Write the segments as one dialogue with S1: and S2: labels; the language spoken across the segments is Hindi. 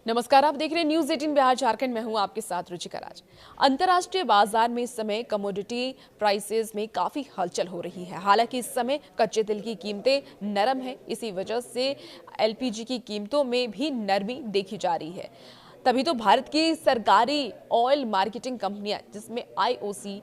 S1: नमस्कार, आप देख रहे हैं न्यूज 18 बिहार झारखंड में हूं आपके साथ रुचिका राज। अंतर्राष्ट्रीय बाजार में इस समय कमोडिटी प्राइसेस में काफी हलचल हो रही है। हालांकि इस समय कच्चे तेल की कीमतें नरम है, इसी वजह से एलपीजी की कीमतों में भी नरमी देखी जा रही है। तभी तो भारत की सरकारी ऑयल मार्केटिंग कंपनियां जिसमें आईओसी,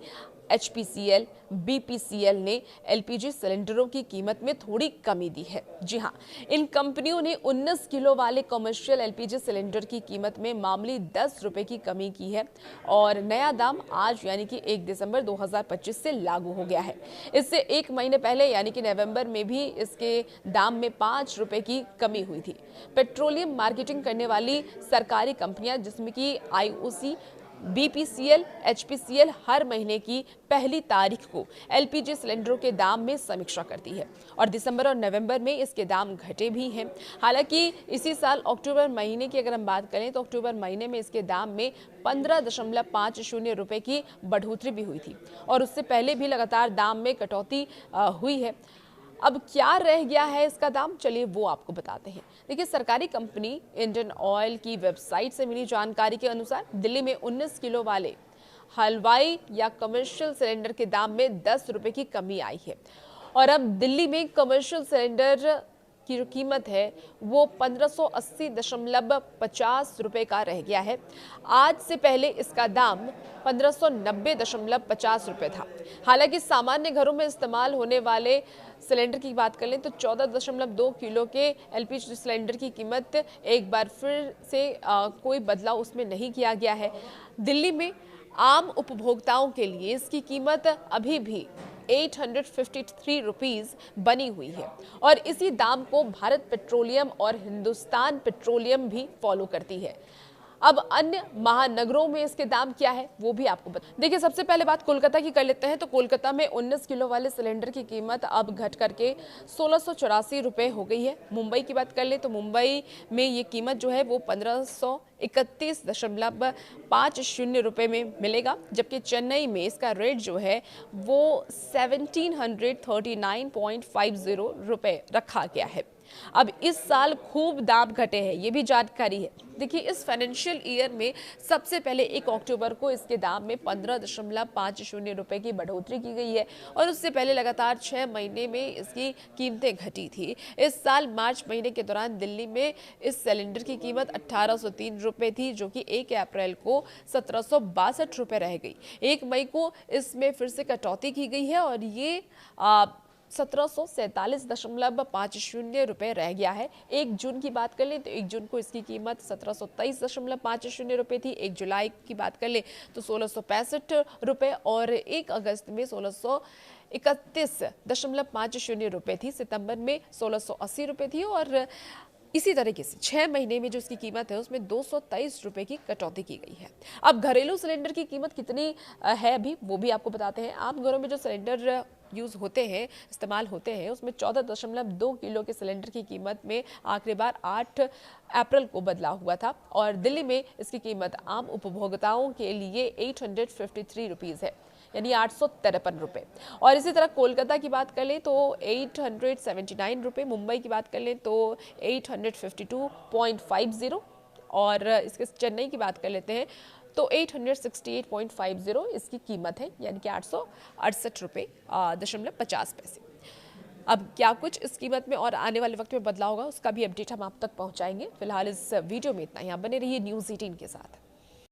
S1: एचपीसीएल, बीपीसीएल ने एलपीजी सिलेंडरों की कीमत में थोड़ी कमी दी है। जी हां, इन कंपनियों ने 19 किलो वाले कमर्शियल एलपीजी सिलेंडर की कीमत में मामूली 10 रुपए की कमी की है और नया दाम आज यानी कि 1 दिसंबर 2025 से लागू हो गया है। इससे एक महीने पहले यानी कि नवंबर में भी इसके दाम में 5 रुपए की कमी हुई थी। पेट्रोलियम मार्केटिंग करने वाली सरकारी कंपनियां जिसमें कि आईओसी, बीपीसीएल, एचपीसीएल हर महीने की पहली तारीख को एलपीजी सिलेंडरों के दाम में समीक्षा करती है और दिसंबर और नवंबर में इसके दाम घटे भी हैं। हालांकि इसी साल अक्टूबर महीने की अगर हम बात करें तो अक्टूबर महीने में इसके दाम में 15.50 रुपए की बढ़ोतरी भी हुई थी और उससे पहले भी लगातार दाम में कटौती हुई है। अब क्या रह गया है इसका दाम, चलिए वो आपको बताते हैं। देखिए, सरकारी कंपनी इंडियन ऑयल की वेबसाइट से मिली जानकारी के अनुसार दिल्ली में 19 किलो वाले हलवाई या कमर्शियल सिलेंडर के दाम में 10 रुपए की कमी आई है और अब दिल्ली में कमर्शियल सिलेंडर की जो कीमत है वो 1580.50 रुपए का रह गया है। आज से पहले इसका दाम 1590.50 रुपए था। हालांकि सामान्य घरों में इस्तेमाल होने वाले सिलेंडर की बात कर लें तो 14.2 किलो के एलपीजी सिलेंडर की कीमत एक बार फिर से कोई बदलाव उसमें नहीं किया गया है। दिल्ली में आम उपभोक्ताओं के लिए इसकी कीमत अभी भी 853 रुपीज बनी हुई है और इसी दाम को भारत पेट्रोलियम और हिंदुस्तान पेट्रोलियम भी फॉलो करती है। अब अन्य महानगरों में इसके दाम क्या है वो भी आपको बता। देखिए, सबसे पहले बात कोलकाता की कर लेते हैं तो कोलकाता में 19 किलो वाले सिलेंडर की कीमत अब घट करके 1684 रुपए हो गई है। मुंबई की बात कर ले तो मुंबई में ये कीमत जो है वो 1531.50 रुपए में मिलेगा, जबकि चेन्नई में इसका रेट जो है वो 1739.50 रुपए रखा गया है। अब इस साल खूब दाम घटे हैं, ये भी जानकारी है। देखिए, इस फाइनेंशियल ईयर में सबसे पहले 1 अक्टूबर को इसके दाम में 15.50 रुपए की बढ़ोतरी की गई है और उससे पहले लगातार 6 महीने में इसकी कीमतें घटी थी। इस साल मार्च महीने के दौरान दिल्ली में इस सिलेंडर की कीमत 1803 रुपए थी, जो कि 1 अप्रैल को 1762 रुपए रह गई। 1 मई को इसमें फिर से कटौती की गई है और ये 1747.50 रुपए रह गया है। 1 जून की बात कर ले तो 1 जून को इसकी कीमत 1723.50 रुपए थी। 1 जुलाई की बात कर ले तो 1665 रुपए और 1 अगस्त में 1631.50 रुपए थी। सितंबर में 1680 रुपए थी और इसी तरीके से 6 महीने में जो इसकी कीमत है उसमें 223 रुपए की कटौती की गई है। अब घरेलू सिलेंडर की कीमत कितनी है अभी वो भी आपको बताते हैं। आम घरों में जो सिलेंडर यूज होते हैं, इस्तेमाल होते हैं, उसमें 14.2 किलो के सिलेंडर की कीमत में आखिरी बार 8 अप्रैल को बदलाव हुआ था और दिल्ली में इसकी कीमत आम उपभोक्ताओं के लिए 853 रुपीज है, यानी 853 रुपए। और इसी तरह कोलकाता की बात कर लें तो 879 रुपए, मुंबई की बात कर लें तो 852.50 और इसके चेन्नई की बात कर लेते हैं तो 868.50 इसकी कीमत है, यानी कि 868 रुपए .50 पैसे। अब क्या कुछ इस कीमत में और आने वाले वक्त में बदलाव होगा उसका भी अपडेट हम आप तक पहुंचाएंगे। फिलहाल इस वीडियो में इतना ही। आप बने रहिए न्यूज 18 के साथ।